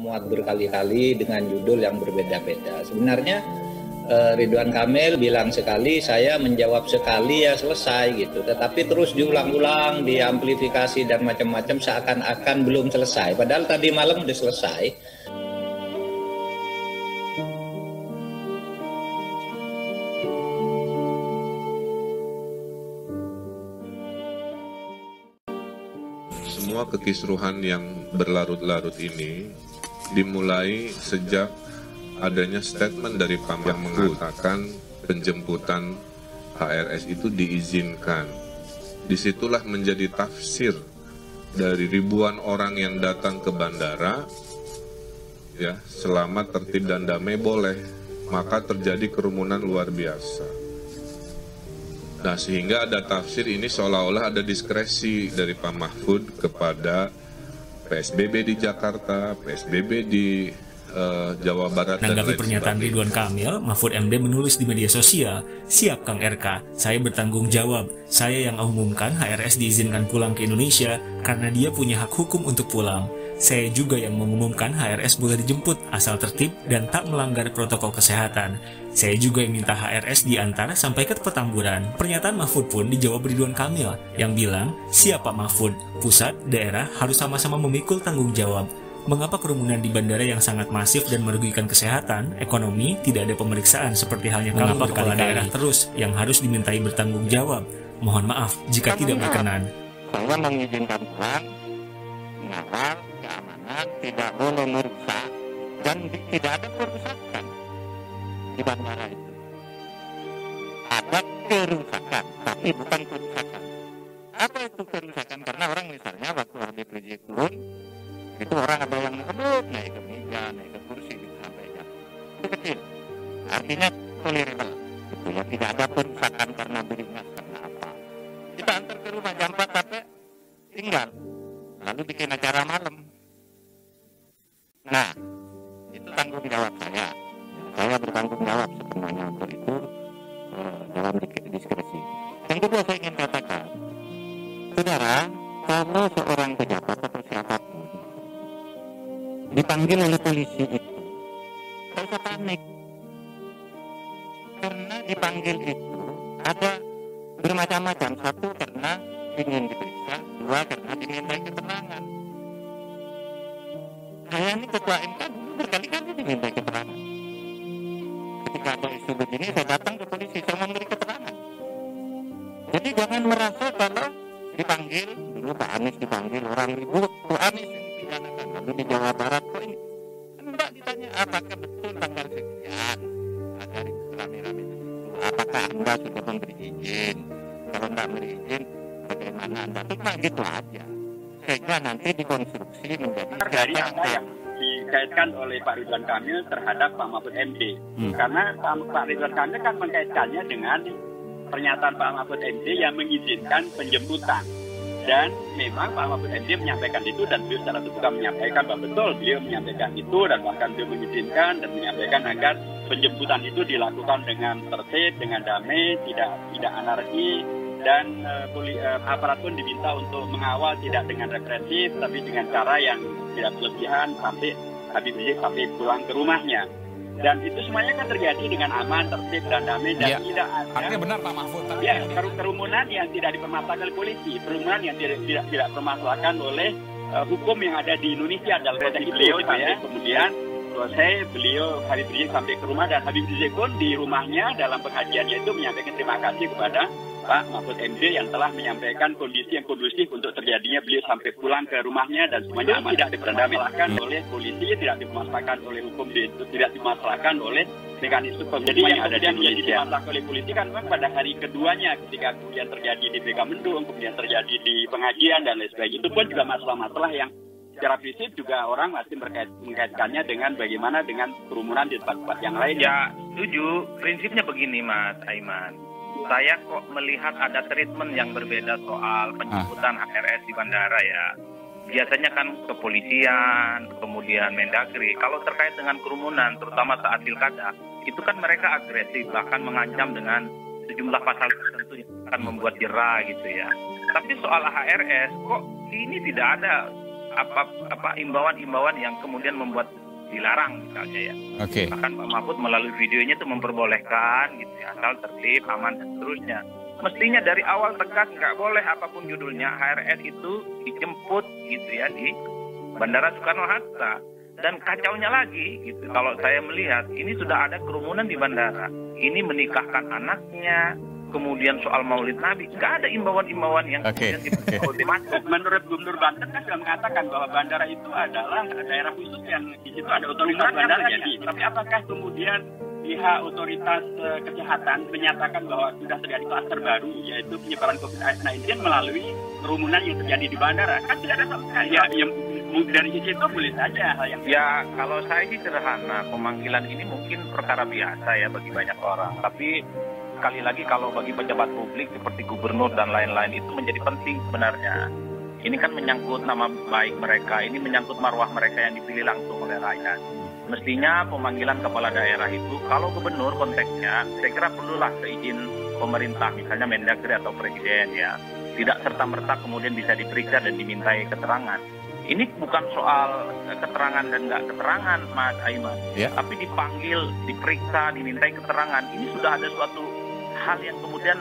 memuat berkali-kali dengan judul yang berbeda-beda. Sebenarnya Ridwan Kamil bilang sekali, saya menjawab sekali ya selesai gitu. Tetapi terus diulang-ulang, diamplifikasi dan macam-macam seakan-akan belum selesai. Padahal tadi malam udah selesai. Semua kekisruhan yang berlarut-larut ini dimulai sejak adanya statement dari Pak yang mengatakan penjemputan HRS itu diizinkan. Disitulah menjadi tafsir dari ribuan orang yang datang ke bandara, ya, selama tertib dan damai boleh, maka terjadi kerumunan luar biasa. Nah, sehingga ada tafsir ini seolah-olah ada diskresi dari Pak Mahfud kepada PSBB di Jakarta, PSBB di Jawa Barat. Menanggapi pernyataan Ridwan Kamil, Mahfud MD menulis di media sosial, "Siap Kang RK, saya bertanggung jawab. Saya yang umumkan HRS diizinkan pulang ke Indonesia karena dia punya hak hukum untuk pulang. Saya juga yang mengumumkan HRS boleh dijemput asal tertib dan tak melanggar protokol kesehatan. Saya juga yang minta HRS diantar sampai ke Petamburan." Pernyataan Mahfud pun dijawab Ridwan Kamil yang bilang, "Siap Pak Mahfud, pusat, daerah harus sama-sama memikul tanggung jawab. Mengapa kerumunan di bandara yang sangat masif dan merugikan kesehatan, ekonomi, tidak ada pemeriksaan seperti halnya kepala kepala daerah terus yang harus dimintai bertanggung jawab? Mohon maaf jika tidak berkenan." Saya mengizinkan pulang, mengawal keamanan, tidak boleh merusak, dan tidak ada perusakan di bandara itu. Ada kerusakan, tapi bukan kerusakan. Apa itu kerusakan? Karena orang misalnya waktu Habib Rizik turun, itu orang ada yang ngebut, naik ke meja, naik ke kursi, disampaikan. Itu kecil. Artinya tolerable. Itu ya, tidak ada perusakan karena beringas, karena apa. Kita antar ke rumah jam 4 sampai tinggal. Lalu bikin acara malam. Nah, itu tanggung jawab saya. Saya bertanggung jawab sebenarnya untuk itu dalam diskresi. Yang kedua saya ingin katakan, saudara, kalau seorang pejabat atau siapapun dipanggil oleh polisi itu, tidak usah panik. Karena dipanggil itu ada bermacam-macam. Satu, karena ingin diperiksa. Dua, karena diminta keterangan. Saya ini ketua MK dulu berkali-kali diminta keterangan. Ketika ada isu begini, saya datang ke polisi, saya memberi keterangan. Jadi jangan merasa kalau dipanggil, dulu Pak Anies dipanggil, orang ribut, Pak Anies yang dipidanakan, lalu di Jawa Barat kok ini? Enggak, ditanya apakah betul tanggal sekian ada rame-rame itu, apakah Anda sudah memberi izin? Kalau enggak memberi izin, bagaimana Anda? Cuma gitu aja. Sehingga nanti dikonstruksi menjadi dari apa yang dikaitkan oleh Pak Ridwan Kamil terhadap Pak Mahfud MD. Karena Pak Ridwan Kamil kan mengkaitkannya dengan pernyataan Pak Mahfud MD yang mengizinkan penjemputan. Dan memang Pak Mahfud MD menyampaikan itu dan beliau secara terbuka menyampaikan bahwa betul beliau menyampaikan itu dan bahkan beliau mengizinkan dan menyampaikan agar penjemputan itu dilakukan dengan tertib, dengan damai, tidak anarki, dan aparat pun diminta untuk mengawal tidak dengan represif tapi dengan cara yang tidak berlebihan sampai Habib Rizik sampai pulang ke rumahnya. Dan itu semuanya kan terjadi dengan aman, tertib dan damai dan tidak ada. Artinya benar Pak Mahfud. Ya, kerumunan yang tidak dipermasalahkan oleh polisi, kerumunan yang tidak dipermasalahkan oleh hukum yang ada di Indonesia dalam konteks beliau ya. Kemudian selesai Habib Rizik sampai ke rumah dan Habib Rizik pun di rumahnya dalam pengajiannya itu menyampaikan terima kasih kepada Pak Mahfud MD yang telah menyampaikan kondisi yang kondusif untuk terjadinya beliau sampai pulang ke rumahnya dan semuanya aman. Tidak dipermasalahkan oleh polisi, tidak dipermasalahkan oleh hukum, tidak dimasalahkan oleh mekanisme hukum. Jadi yang ada di Indonesia dimasalahkan oleh polisi kan memang pada hari keduanya ketika kemudian terjadi di Megamendung, kemudian terjadi di pengajian dan lain sebagainya. Itu pun juga masalah-masalah yang secara prinsip juga orang masih mengkaitkannya dengan bagaimana dengan kerumunan di tempat-tempat yang lain. Ya, setuju. Prinsipnya begini Mas Aiman. Saya kok melihat ada treatment yang berbeda soal penjemputan HRS di bandara ya. Biasanya kan kepolisian, kemudian Mendagri. Kalau terkait dengan kerumunan, terutama saat pilkada, itu kan mereka agresif, bahkan mengancam dengan sejumlah pasal tertentu yang akan membuat jera gitu ya. Tapi soal HRS, kok ini tidak ada imbauan-imbauan yang kemudian membuat dilarang misalnya ya. Oke. Bahkan Pak Mahfud melalui videonya itu memperbolehkan gitu ya, asal tertib, aman dan seterusnya. Mestinya dari awal tegas nggak boleh apapun judulnya HRS itu dijemput gitu ya di Bandara Soekarno-Hatta. Dan kacaunya lagi gitu, kalau saya melihat ini sudah ada kerumunan di bandara. Ini menikahkan anaknya, kemudian soal Maulid Nabi, nggak ada imbauan-imbauan yang kemudian ultimatum. Menurut Gubernur Banten kan sudah mengatakan bahwa bandara itu adalah daerah khusus yang di situ ada otoritas bandara jadi. Tapi apakah kemudian pihak otoritas kesehatan menyatakan bahwa sudah terjadi kluster baru, yaitu penyebaran COVID-19 melalui kerumunan yang terjadi di bandara? Kan tidak ada sama sekali. Ya, dari sisi itu boleh saja hal yang ya, kalau saya sih sederhana, pemanggilan ini mungkin perkara biasa ya bagi banyak orang. Tapi sekali lagi kalau bagi pejabat publik seperti gubernur dan lain-lain itu menjadi penting sebenarnya. Ini kan menyangkut nama baik mereka, ini menyangkut marwah mereka yang dipilih langsung oleh rakyat. Mestinya pemanggilan kepala daerah itu, kalau gubernur konteksnya, saya kira perlulah seizin pemerintah, misalnya Mendagri atau Presiden ya. Tidak serta-merta kemudian bisa diperiksa dan dimintai keterangan. Ini bukan soal keterangan dan nggak keterangan, Mas Aiman. Ya. Tapi dipanggil, diperiksa, dimintai keterangan. Ini sudah ada suatu hal yang kemudian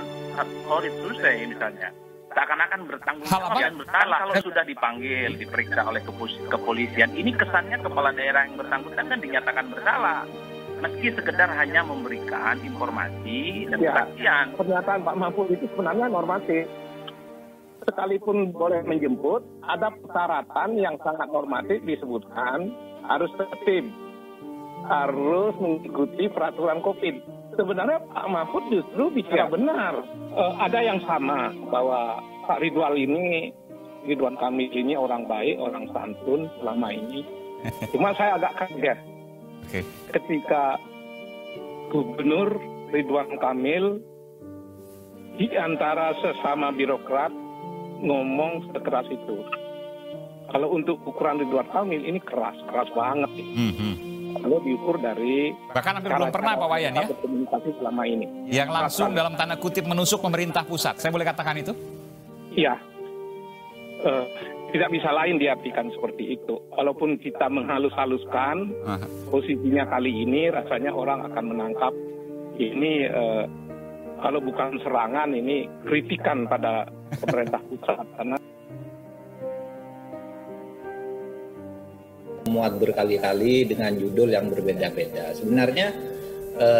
solid selesai misalnya. Seakan-akan bertanggung jawab dan bersalah kalau sudah dipanggil, diperiksa oleh kepolisian. Ini kesannya kepala daerah yang bersangkutan kan dinyatakan bersalah. Meski sekedar hanya memberikan informasi dan kesaksian. Pernyataan Pak Mahfud itu sebenarnya normatif. Sekalipun boleh menjemput, ada persyaratan yang sangat normatif disebutkan, harus tertib, harus mengikuti peraturan COVID. Sebenarnya Pak Mahfud justru bicara benar. Ada yang sama, bahwa Pak Ridwan Kamil ini orang baik, orang santun selama ini. Cuma saya agak kaget ketika Gubernur Ridwan Kamil di antara sesama birokrat ngomong sekeras itu. Kalau untuk ukuran Ridwan Kamil ini keras banget nih. Kalau diukur dari bahkan hampir belum pernah Pak Wayan ya komunikasi selama ini. Yang langsung dalam tanda kutip menusuk pemerintah pusat. Saya boleh katakan itu? Iya. Tidak bisa lain diartikan seperti itu. Walaupun kita menghalus-haluskan posisinya kali ini, rasanya orang akan menangkap ini kalau bukan serangan, ini kritikan pada pemerintah pusat. Karena muat berkali-kali dengan judul yang berbeda-beda. Sebenarnya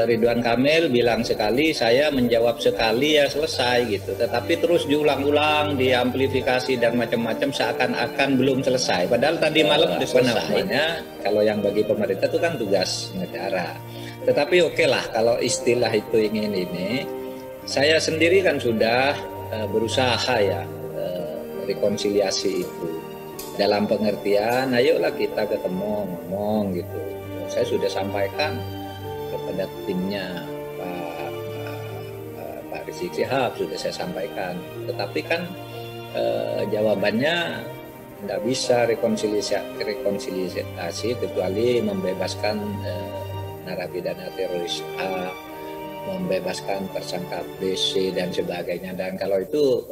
Ridwan Kamil bilang sekali, saya menjawab sekali ya selesai gitu. Tetapi terus diulang-ulang, diamplifikasi dan macam-macam seakan-akan belum selesai. Padahal tadi malam sudah selesai. Kalau yang bagi pemerintah itu kan tugas negara. Tetapi oke lah kalau istilah itu ingin ini. Saya sendiri kan sudah berusaha ya rekonsiliasi itu. Dalam pengertian, ayolah kita ketemu ngomong gitu. Saya sudah sampaikan kepada timnya Pak Rizik Sihab, sudah saya sampaikan. Tetapi kan jawabannya tidak bisa rekonsiliasi kecuali membebaskan narapidana teroris A, membebaskan tersangka B, C dan sebagainya. Dan kalau itu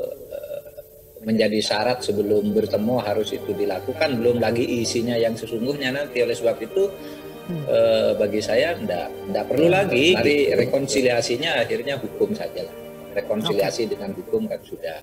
menjadi syarat sebelum bertemu harus itu dilakukan, belum lagi isinya yang sesungguhnya nanti. Oleh sebab itu bagi saya tidak perlu lagi. Mari rekonsiliasinya akhirnya hukum saja lah. Rekonsiliasi dengan hukum kan sudah.